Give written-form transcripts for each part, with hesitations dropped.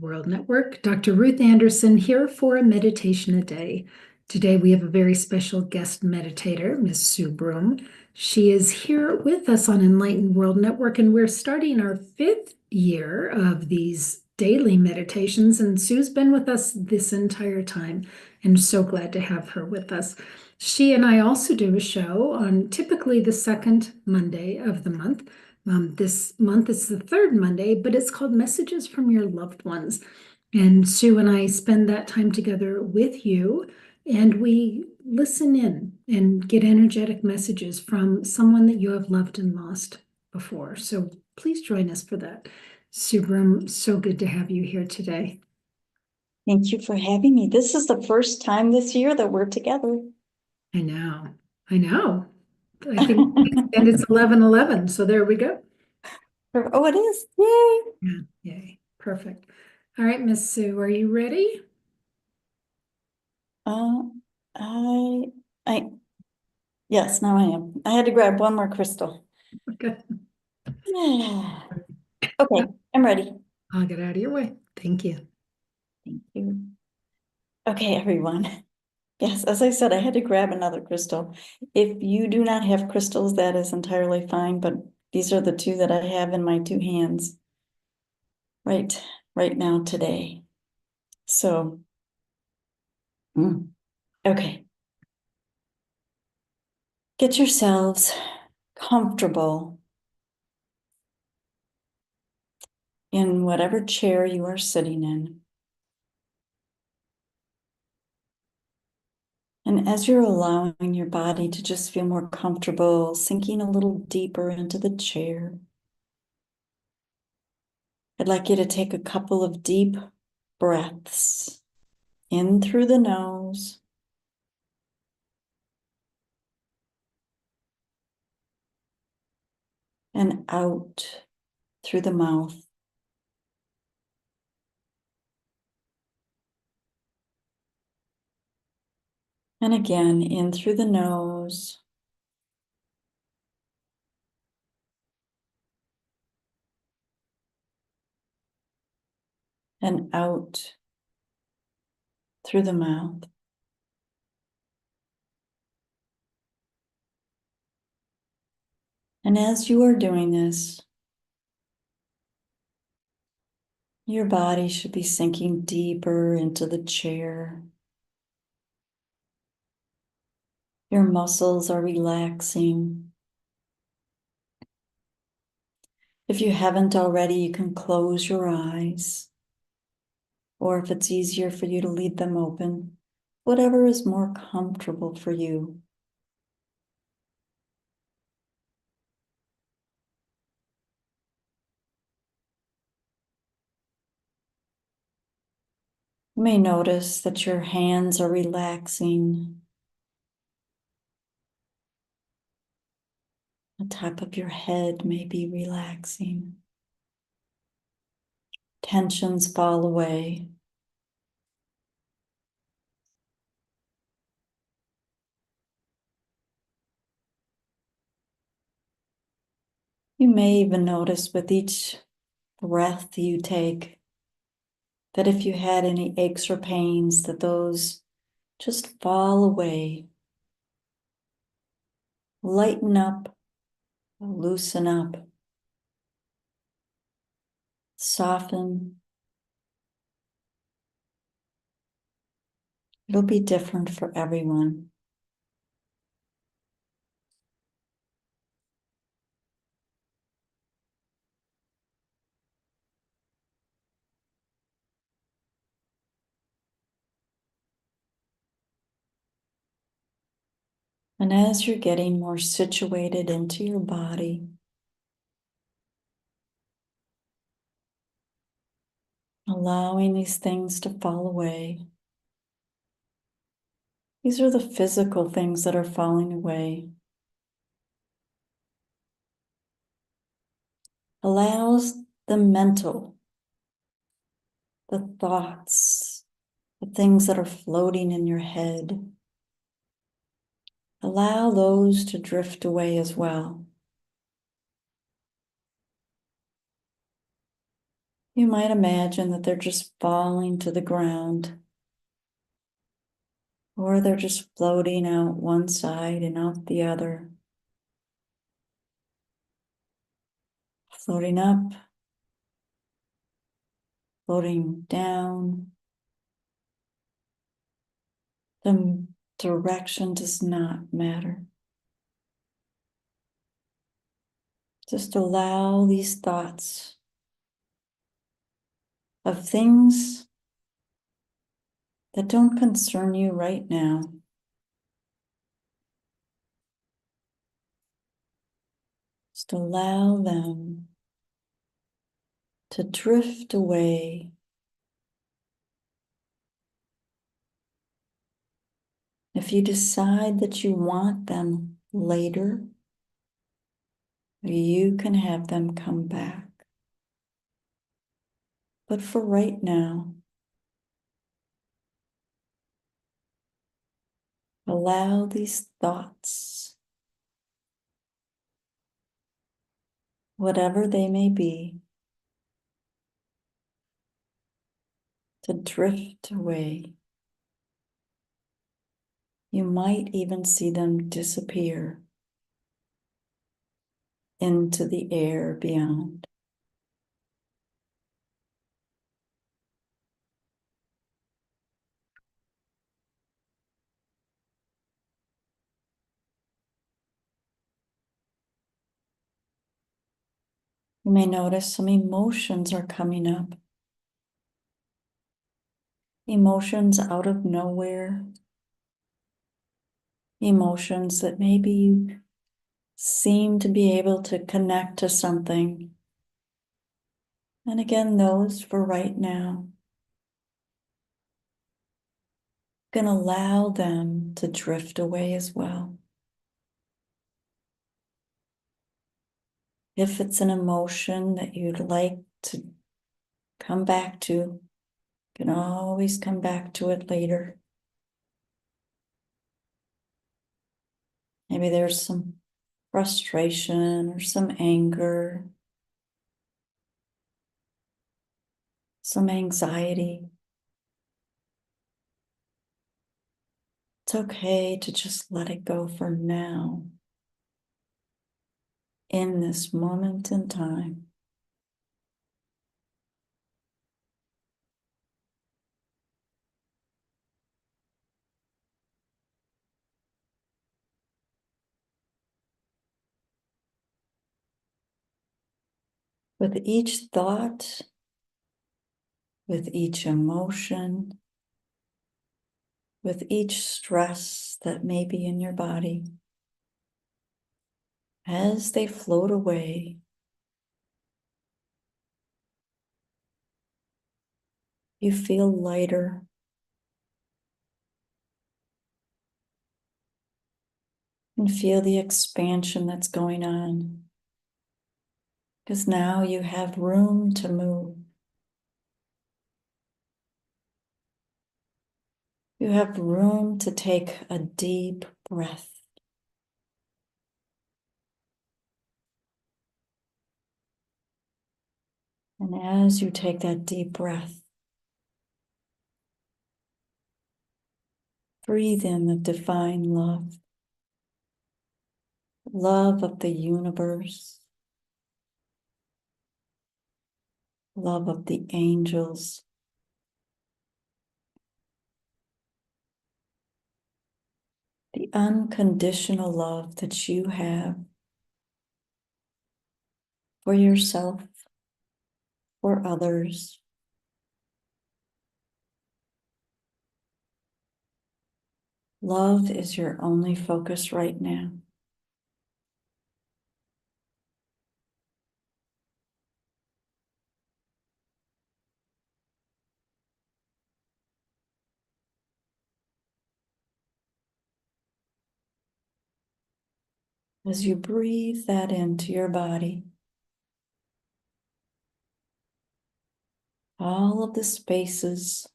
World Network. Dr. Ruth Anderson here for a meditation a day. Today we have a very special guest meditator, Miss Sue Broome. She is here with us on Enlightened World Network, and we're starting our 5th year of these daily meditations. And Sue's been with us this entire time, and so glad to have her with us. She and I also do a show on typically the second Monday of the month. This month it's the third Monday, but it's called Messages from Your Loved Ones. And Sue and I spend that time together with you, and we listen in and get energetic messages from someone that you have loved and lost before. So please join us for that. Sue Broome, so good to have you here today. Thank you for having me. This is the first time this year that we're together. I know. I know. I think and it's 11/11, so there we go. Oh, it is. Yay. Yeah, yay. Perfect. All right, Miss Sue, are you ready? Uh, I, I, yes, now I am. I had to grab one more crystal. Okay. Okay, I'm ready. I'll get out of your way. Thank you. Thank you. Okay, everyone. Yes, as I said, I had to grab another crystal. If you do not have crystals, that is entirely fine, but these are the two that I have in my two hands right now today. So, okay. Get yourselves comfortable in whatever chair you are sitting in. And as you're allowing your body to just feel more comfortable, sinking a little deeper into the chair, I'd like you to take a couple of deep breaths in through the nose and out through the mouth. And again, in through the nose and out through the mouth. And as you are doing this, your body should be sinking deeper into the chair. Your muscles are relaxing. If you haven't already, you can close your eyes. Or if it's easier for you to leave them open, whatever is more comfortable for you. You may notice that your hands are relaxing. The top of your head may be relaxing. Tensions fall away. You may even notice with each breath you take that if you had any aches or pains, that those just fall away. Lighten up, loosen up, soften. It'll be different for everyone. And as you're getting more situated into your body, allowing these things to fall away. These are the physical things that are falling away. Allows the mental, the thoughts, the things that are floating in your head. Allow those to drift away as well. You might imagine that they're just falling to the ground, or they're just floating out one side and out the other, floating up, floating down. The direction does not matter. Just allow these thoughts of things that don't concern you right now. Just allow them to drift away. If you decide that you want them later, you can have them come back. But for right now, allow these thoughts, whatever they may be, to drift away. You might even see them disappear into the air beyond. You may notice some emotions are coming up. Emotions out of nowhere. Emotions that maybe you seem to be able to connect to something. And again, those for right now. You can allow them to drift away as well. If it's an emotion that you'd like to come back to, you can always come back to it later. Maybe there's some frustration or some anger, some anxiety. It's okay to just let it go for now, in this moment in time. With each thought, with each emotion, with each stress that may be in your body, as they float away, you feel lighter. And feel the expansion that's going on. Because now you have room to move. You have room to take a deep breath. And as you take that deep breath, breathe in the divine love, love of the universe, love of the angels, the unconditional love that you have for yourself, for others. Love is your only focus right now. As you breathe that into your body, all of the spaces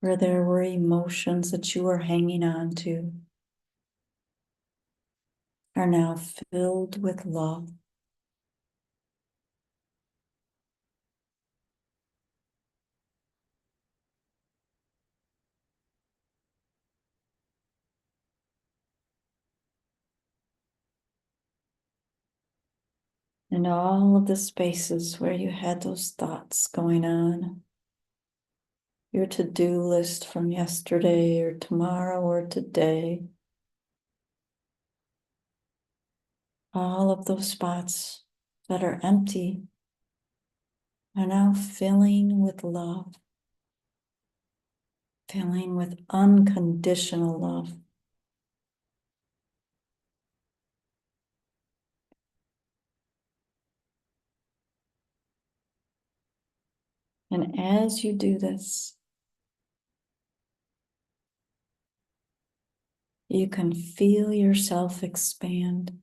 where there were emotions that you were hanging on to are now filled with love. And all of the spaces where you had those thoughts going on, your to-do list from yesterday or tomorrow or today, all of those spots that are empty are now filling with love, filling with unconditional love. And as you do this, you can feel yourself expand.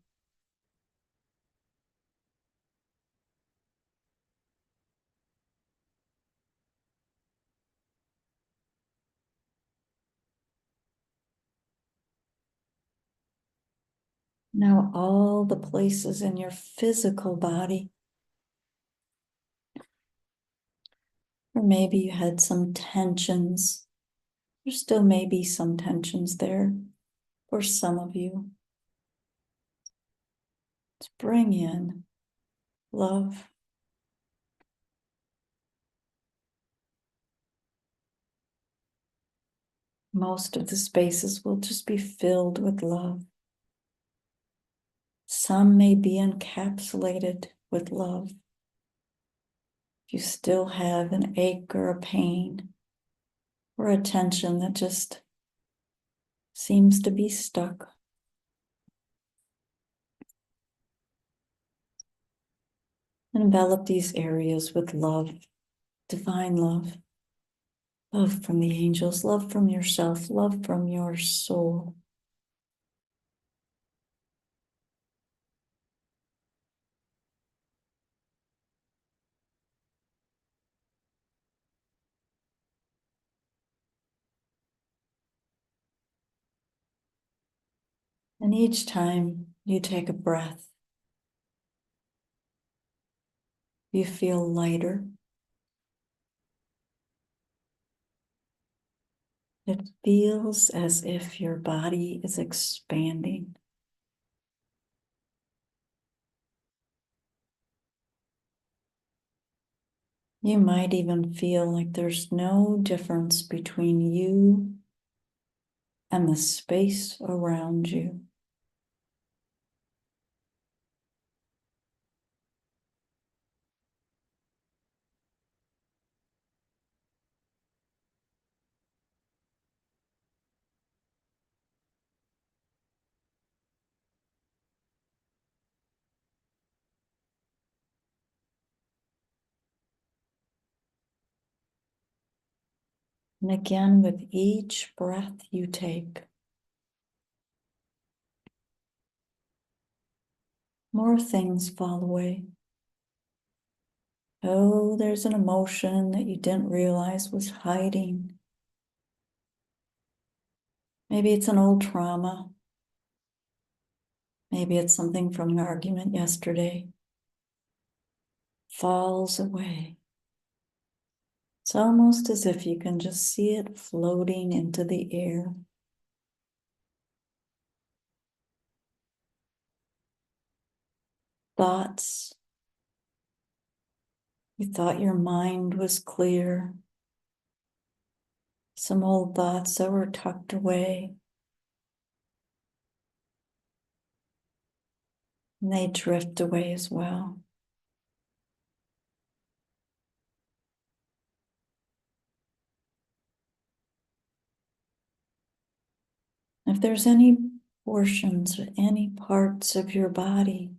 Now all the places in your physical body, or maybe you had some tensions. There still may be some tensions there for some of you. Let's bring in love. Most of the spaces will just be filled with love. Some may be encapsulated with love. You still have an ache or a pain or a tension that just seems to be stuck. Envelop these areas with love, divine love, love from the angels, love from yourself, love from your soul. And each time you take a breath, you feel lighter. It feels as if your body is expanding. You might even feel like there's no difference between you and the space around you. And again, with each breath you take, more things fall away. Oh, there's an emotion that you didn't realize was hiding. Maybe it's an old trauma. Maybe it's something from an argument yesterday. Falls away. It's almost as if you can just see it floating into the air. Thoughts. You thought your mind was clear. Some old thoughts that were tucked away. And they drift away as well. If there's any portions or any parts of your body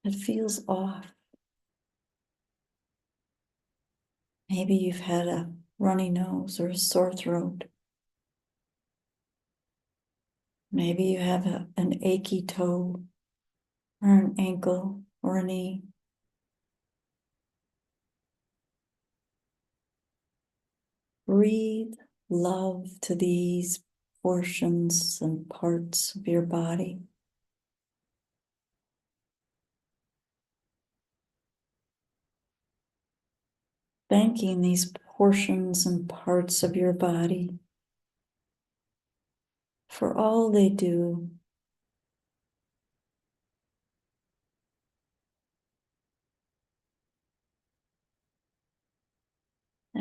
that feels off, maybe you've had a runny nose or a sore throat. Maybe you have an achy toe or an ankle or a knee. Breathe love to these portions and parts of your body. Thanking these portions and parts of your body for all they do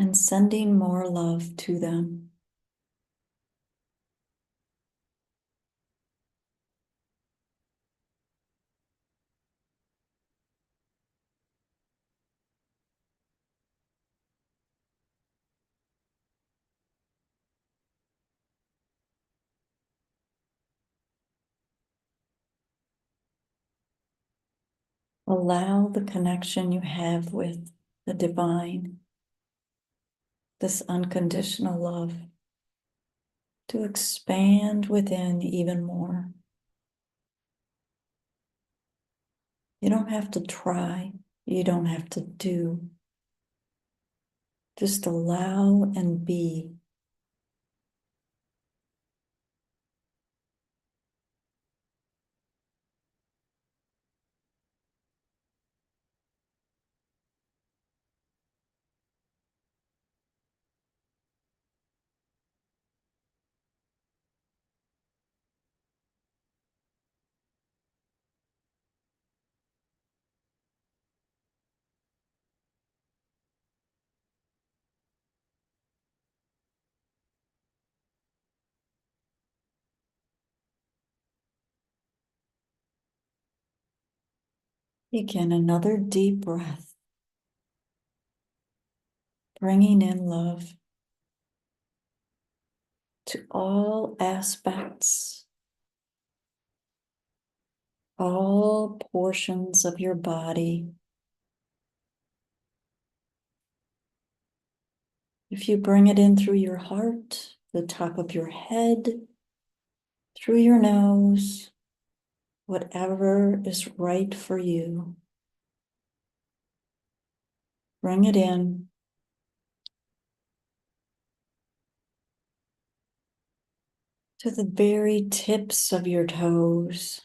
and sending more love to them. Allow the connection you have with the divine, this unconditional love, to expand within even more. You don't have to try, you don't have to do. Just allow and be. Begin another deep breath, bringing in love to all aspects, all portions of your body. If you bring it in through your heart, the top of your head, through your nose, whatever is right for you, bring it in. To the very tips of your toes.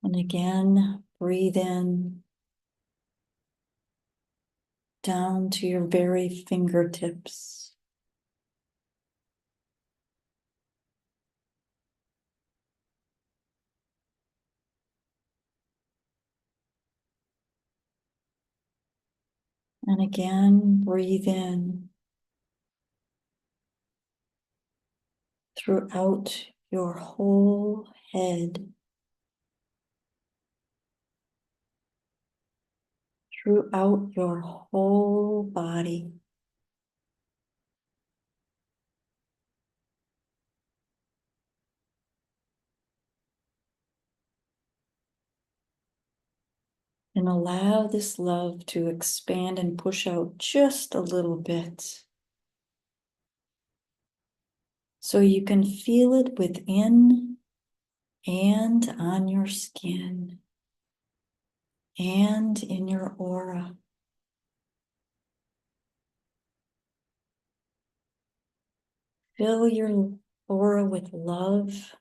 And again, breathe in down to your very fingertips. And again, breathe in throughout your whole head, throughout your whole body. And allow this love to expand and push out just a little bit, so you can feel it within and on your skin and in your aura. Fill your aura with love.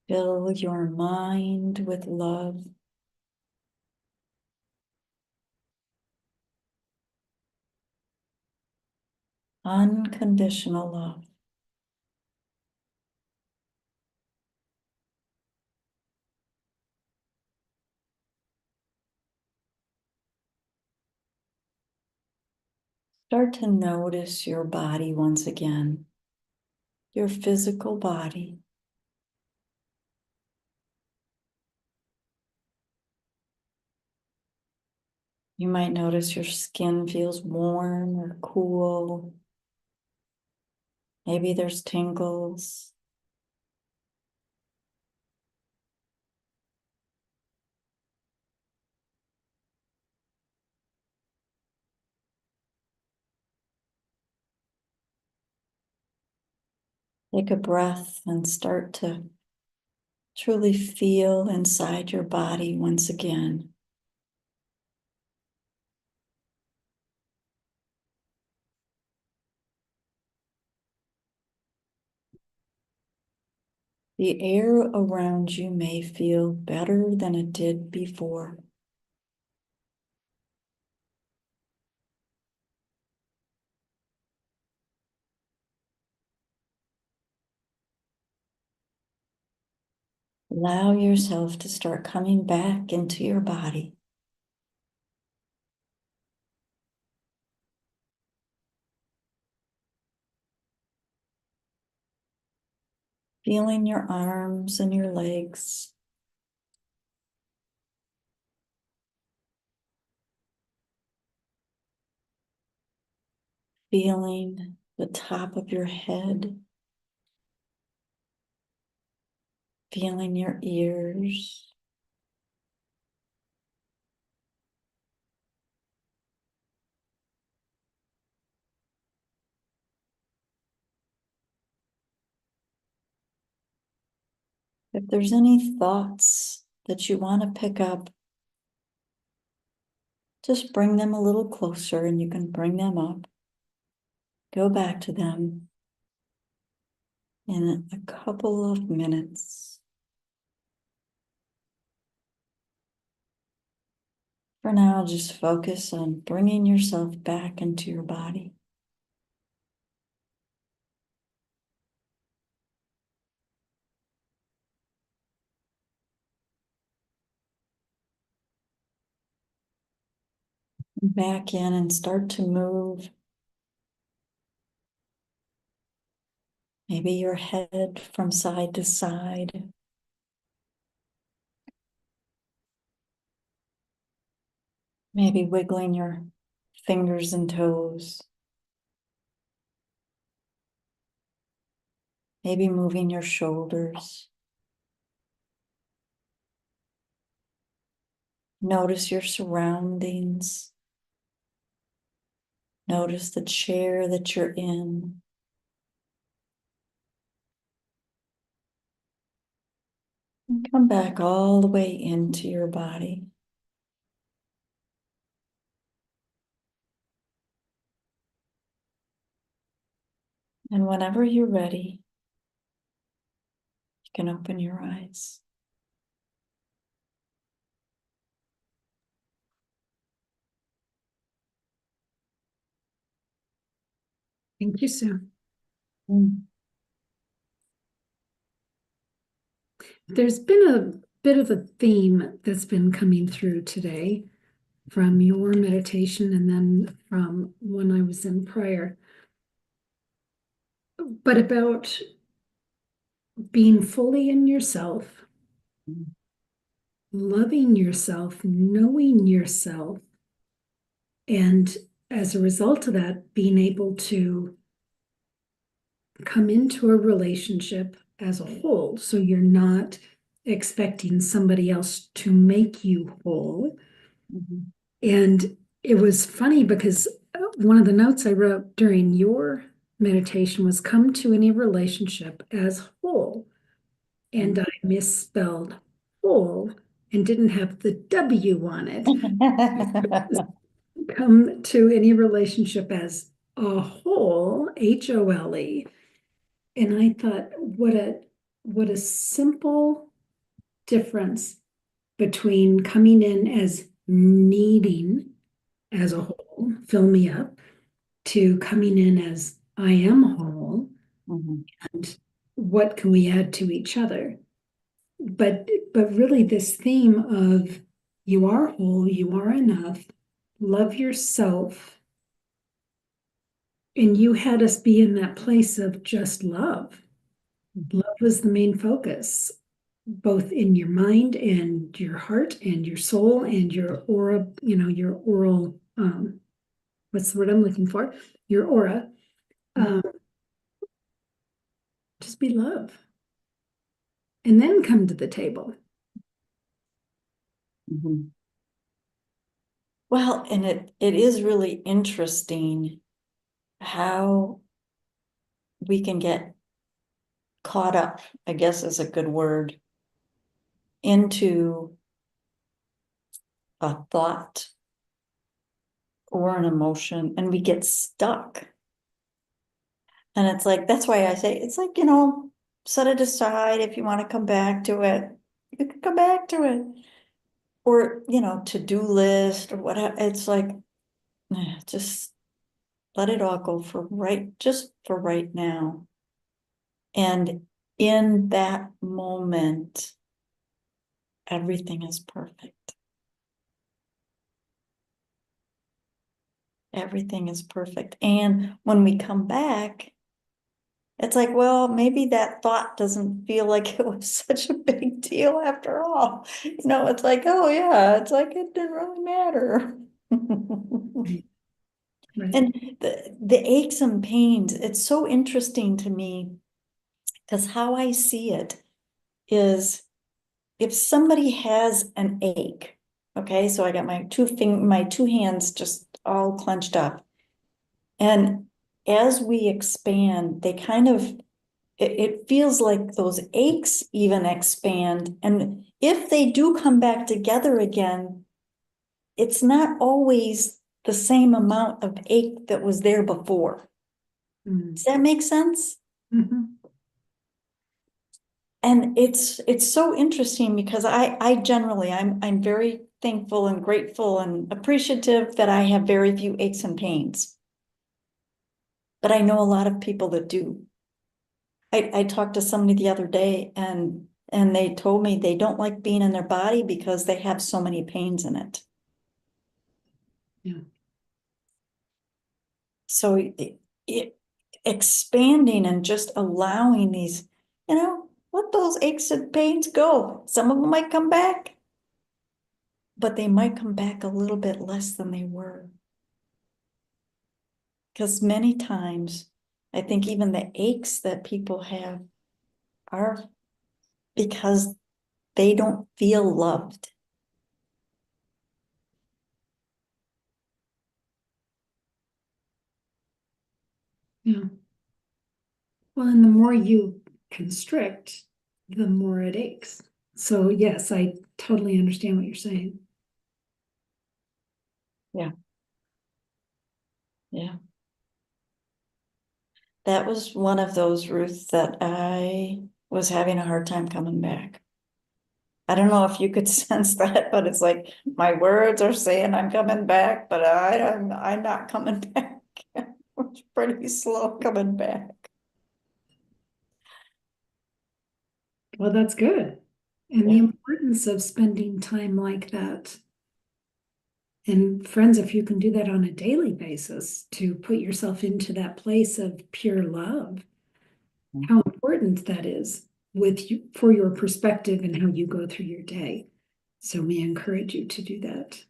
Fill your mind with love. Unconditional love. Start to notice your body once again, your physical body. You might notice your skin feels warm or cool. Maybe there's tingles. Take a breath and start to truly feel inside your body once again. The air around you may feel better than it did before. Allow yourself to start coming back into your body. Feeling your arms and your legs. Feeling the top of your head. Feeling your ears. If there's any thoughts that you want to pick up, just bring them a little closer and you can bring them up. Go back to them in a couple of minutes. For now, just focus on bringing yourself back into your body. Back in and start to move. Maybe your head from side to side. Maybe wiggling your fingers and toes. Maybe moving your shoulders. Notice your surroundings. Notice the chair that you're in. And come back all the way into your body. And whenever you're ready, you can open your eyes. Thank you, Sue. Mm. There's been a bit of a theme that's been coming through today from your meditation and then from when I was in prior, but about being fully in yourself, loving yourself, knowing yourself, and as a result of that, being able to come into a relationship as a whole. So you're not expecting somebody else to make you whole. Mhm. And it was funny because one of the notes I wrote during your meditation was come to any relationship as whole. And I misspelled whole and didn't have the W on it. Come to any relationship as a whole, HOLE. And I thought, what a simple difference between coming in as needing as a whole, fill me up, to coming in as I am whole, Mhm. and what can we add to each other? But really this theme of you are whole, you are enough, love yourself, and you had us be in that place of just love. Love was the main focus, both in your mind and your heart and your soul and your aura, your oral, what's the word I'm looking for? Your aura. Um, just be love. And then come to the table. Mhm. Well, and it is really interesting how we can get caught up, I guess is a good word, into a thought or an emotion, and we get stuck. And it's like, that's why I say, it's like, set it aside. If you want to come back to it, you can come back to it. Or, to-do list or whatever. It's like, just let it all go just for right now. And in that moment, everything is perfect. Everything is perfect. And when we come back, it's like, well, maybe that thought doesn't feel like it was such a big deal after all. It's like, oh yeah, it's like it didn't really matter. Right. Right. And the aches and pains, it's so interesting to me because how I see it is if somebody has an ache, okay, so I got my two hands just all clenched up. And as we expand, they kind of, it feels like those aches even expand. And if they do come back together again, it's not always the same amount of ache that was there before. Does that make sense? Mhm. And it's so interesting because I generally I'm very thankful and grateful and appreciative that I have very few aches and pains. But I know a lot of people that do. I talked to somebody the other day and they told me they don't like being in their body because they have so many pains in it. Yeah. So it expanding and just allowing these, let those aches and pains go. Some of them might come back, but they might come back a little bit less than they were. Because many times, I think even the aches that people have are because they don't feel loved. Yeah. Well, and the more you constrict, the more it aches. So yes, I totally understand what you're saying. Yeah, yeah. That was one of those, Ruth, that I was having a hard time coming back. I don't know if you could sense that, but it's like my words are saying I'm coming back, but I'm not coming back. It's pretty slow coming back. Well, that's good. And the Yeah. importance of spending time like that. And friends, if you can do that on a daily basis to put yourself into that place of pure love, how important that is with you for your perspective and how you go through your day. So we encourage you to do that.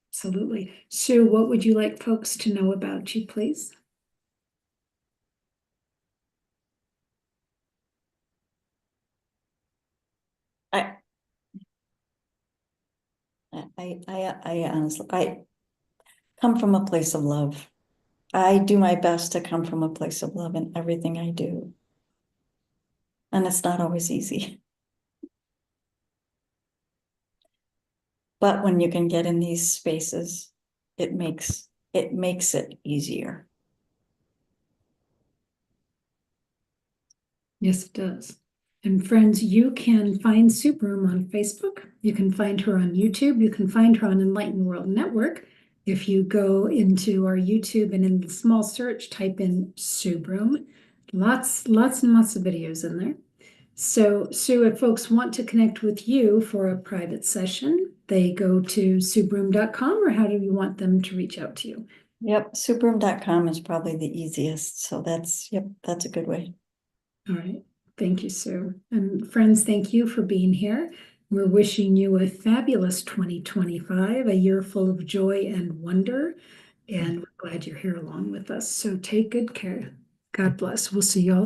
Absolutely. Sue, what would you like folks to know about you, please? I I honestly, I come from a place of love. I do my best to come from a place of love in everything I do. And it's not always easy. But when you can get in these spaces, it makes it easier. Yes, it does. And friends, you can find Sue Broome on Facebook. You can find her on YouTube. You can find her on Enlightened World Network. If you go into our YouTube and in the small search, type in Sue Broome. Lots and lots of videos in there. So, Sue, if folks want to connect with you for a private session, they go to SueBroome.com, or how do you want them to reach out to you? Yep, superroom.com is probably the easiest. So that's a good way. All right. Thank you, Sue. And friends, thank you for being here. We're wishing you a fabulous 2025, a year full of joy and wonder. And we're glad you're here along with us. So take good care. God bless. We'll see you all soon.